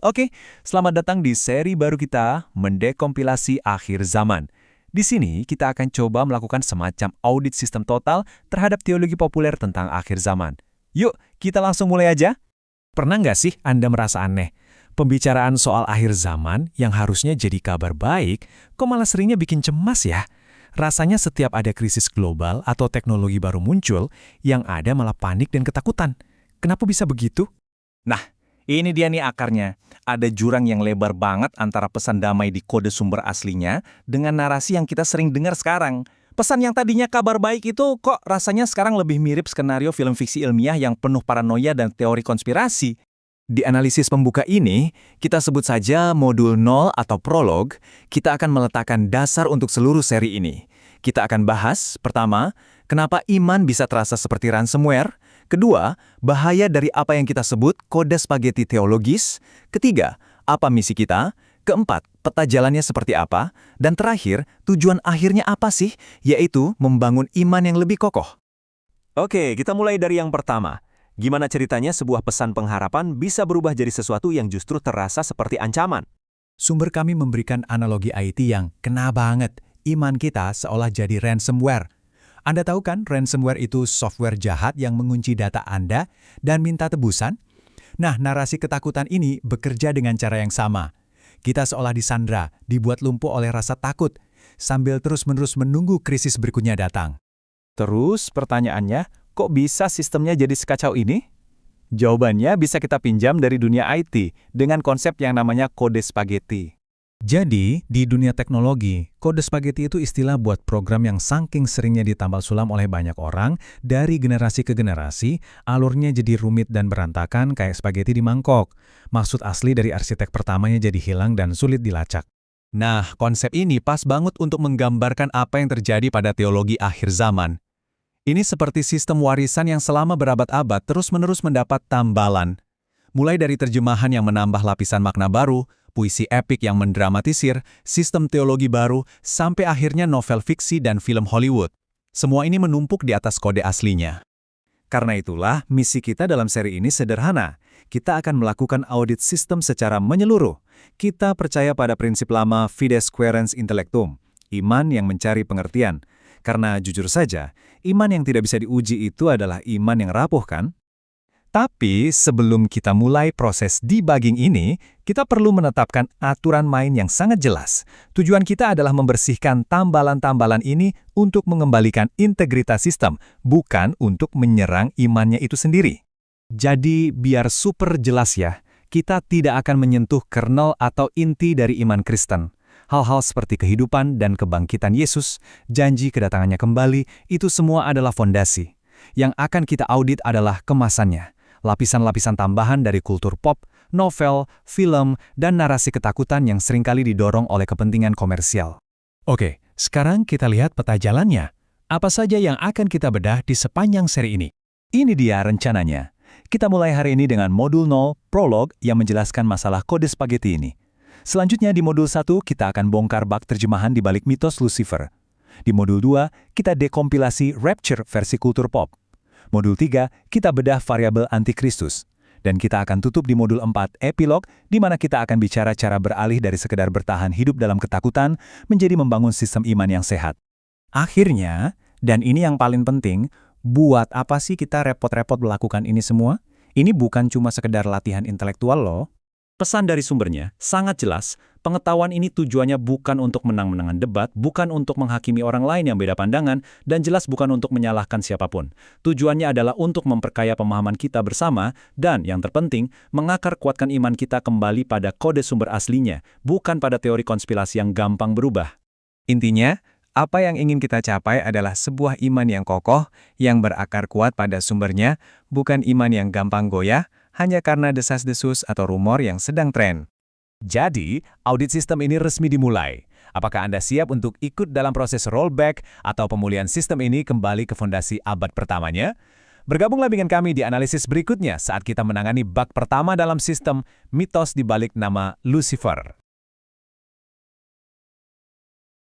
Oke, selamat datang di seri baru kita, Mendekompilasi Akhir Zaman. Di sini, kita akan coba melakukan semacam audit sistem total terhadap teologi populer tentang akhir zaman. Yuk, kita langsung mulai aja. Pernah nggak sih Anda merasa aneh? Pembicaraan soal akhir zaman yang harusnya jadi kabar baik, kok malah seringnya bikin cemas ya? Rasanya setiap ada krisis global atau teknologi baru muncul, yang ada malah panik dan ketakutan. Kenapa bisa begitu? Nah, ini dia nih akarnya. Ada jurang yang lebar banget antara pesan damai di kode sumber aslinya dengan narasi yang kita sering dengar sekarang. Pesan yang tadinya kabar baik itu kok rasanya sekarang lebih mirip skenario film fiksi ilmiah yang penuh paranoia dan teori konspirasi. Di analisis pembuka ini, kita sebut saja modul 0 atau prolog, kita akan meletakkan dasar untuk seluruh seri ini. Kita akan bahas, pertama, kenapa iman bisa terasa seperti ransomware. Kedua, bahaya dari apa yang kita sebut kode spaghetti teologis. Ketiga, apa misi kita? Keempat, peta jalannya seperti apa? Dan terakhir, tujuan akhirnya apa sih? Yaitu membangun iman yang lebih kokoh. Oke, kita mulai dari yang pertama. Gimana ceritanya sebuah pesan pengharapan bisa berubah jadi sesuatu yang justru terasa seperti ancaman? Sumber kami memberikan analogi IT yang kena banget. Iman kita seolah jadi ransomware. Anda tahu kan, ransomware itu software jahat yang mengunci data Anda dan minta tebusan? Nah, narasi ketakutan ini bekerja dengan cara yang sama. Kita seolah disandra, dibuat lumpuh oleh rasa takut, sambil terus-menerus menunggu krisis berikutnya datang. Terus pertanyaannya, kok bisa sistemnya jadi sekacau ini? Jawabannya bisa kita pinjam dari dunia IT dengan konsep yang namanya kode spaghetti. Jadi, di dunia teknologi, kode spaghetti itu istilah buat program yang saking seringnya ditambal sulam oleh banyak orang, dari generasi ke generasi, alurnya jadi rumit dan berantakan kayak spaghetti di mangkok. Maksud asli dari arsitek pertamanya jadi hilang dan sulit dilacak. Nah, konsep ini pas banget untuk menggambarkan apa yang terjadi pada teologi akhir zaman. Ini seperti sistem warisan yang selama berabad-abad terus-menerus mendapat tambalan. Mulai dari terjemahan yang menambah lapisan makna baru, puisi epik yang mendramatisir, sistem teologi baru, sampai akhirnya novel fiksi dan film Hollywood. Semua ini menumpuk di atas kode aslinya. Karena itulah, misi kita dalam seri ini sederhana. Kita akan melakukan audit sistem secara menyeluruh. Kita percaya pada prinsip lama Fides Quaerens Intellectum, iman yang mencari pengertian. Karena jujur saja, iman yang tidak bisa diuji itu adalah iman yang rapuh kan? Tapi sebelum kita mulai proses debugging ini, kita perlu menetapkan aturan main yang sangat jelas. Tujuan kita adalah membersihkan tambalan-tambalan ini untuk mengembalikan integritas sistem, bukan untuk menyerang imannya itu sendiri. Jadi biar super jelas ya, kita tidak akan menyentuh kernel atau inti dari iman Kristen. Hal-hal seperti kehidupan dan kebangkitan Yesus, janji kedatangannya kembali, itu semua adalah fondasi. Yang akan kita audit adalah kemasannya. Lapisan-lapisan tambahan dari kultur pop, novel, film, dan narasi ketakutan yang seringkali didorong oleh kepentingan komersial. Oke, sekarang kita lihat peta jalannya. Apa saja yang akan kita bedah di sepanjang seri ini? Ini dia rencananya. Kita mulai hari ini dengan modul 0, prolog, yang menjelaskan masalah kode spaghetti ini. Selanjutnya di modul 1, kita akan bongkar bak terjemahan di balik mitos Lucifer. Di modul 2, kita dekompilasi Rapture versi kultur pop. Modul 3, kita bedah variabel antikristus. Dan kita akan tutup di modul 4, epilog, di mana kita akan bicara cara beralih dari sekedar bertahan hidup dalam ketakutan menjadi membangun sistem iman yang sehat. Akhirnya, dan ini yang paling penting, buat apa sih kita repot-repot melakukan ini semua? Ini bukan cuma sekedar latihan intelektual loh. Pesan dari sumbernya sangat jelas, pengetahuan ini tujuannya bukan untuk menang-menangan debat, bukan untuk menghakimi orang lain yang beda pandangan, dan jelas bukan untuk menyalahkan siapapun. Tujuannya adalah untuk memperkaya pemahaman kita bersama, dan yang terpenting, mengakar kuatkan iman kita kembali pada kode sumber aslinya, bukan pada teori konspirasi yang gampang berubah. Intinya, apa yang ingin kita capai adalah sebuah iman yang kokoh, yang berakar kuat pada sumbernya, bukan iman yang gampang goyah, hanya karena desas-desus atau rumor yang sedang tren. Jadi, audit sistem ini resmi dimulai. Apakah Anda siap untuk ikut dalam proses rollback atau pemulihan sistem ini kembali ke fondasi abad pertamanya? Bergabunglah dengan kami di analisis berikutnya saat kita menangani bug pertama dalam sistem mitos di balik nama Lucifer.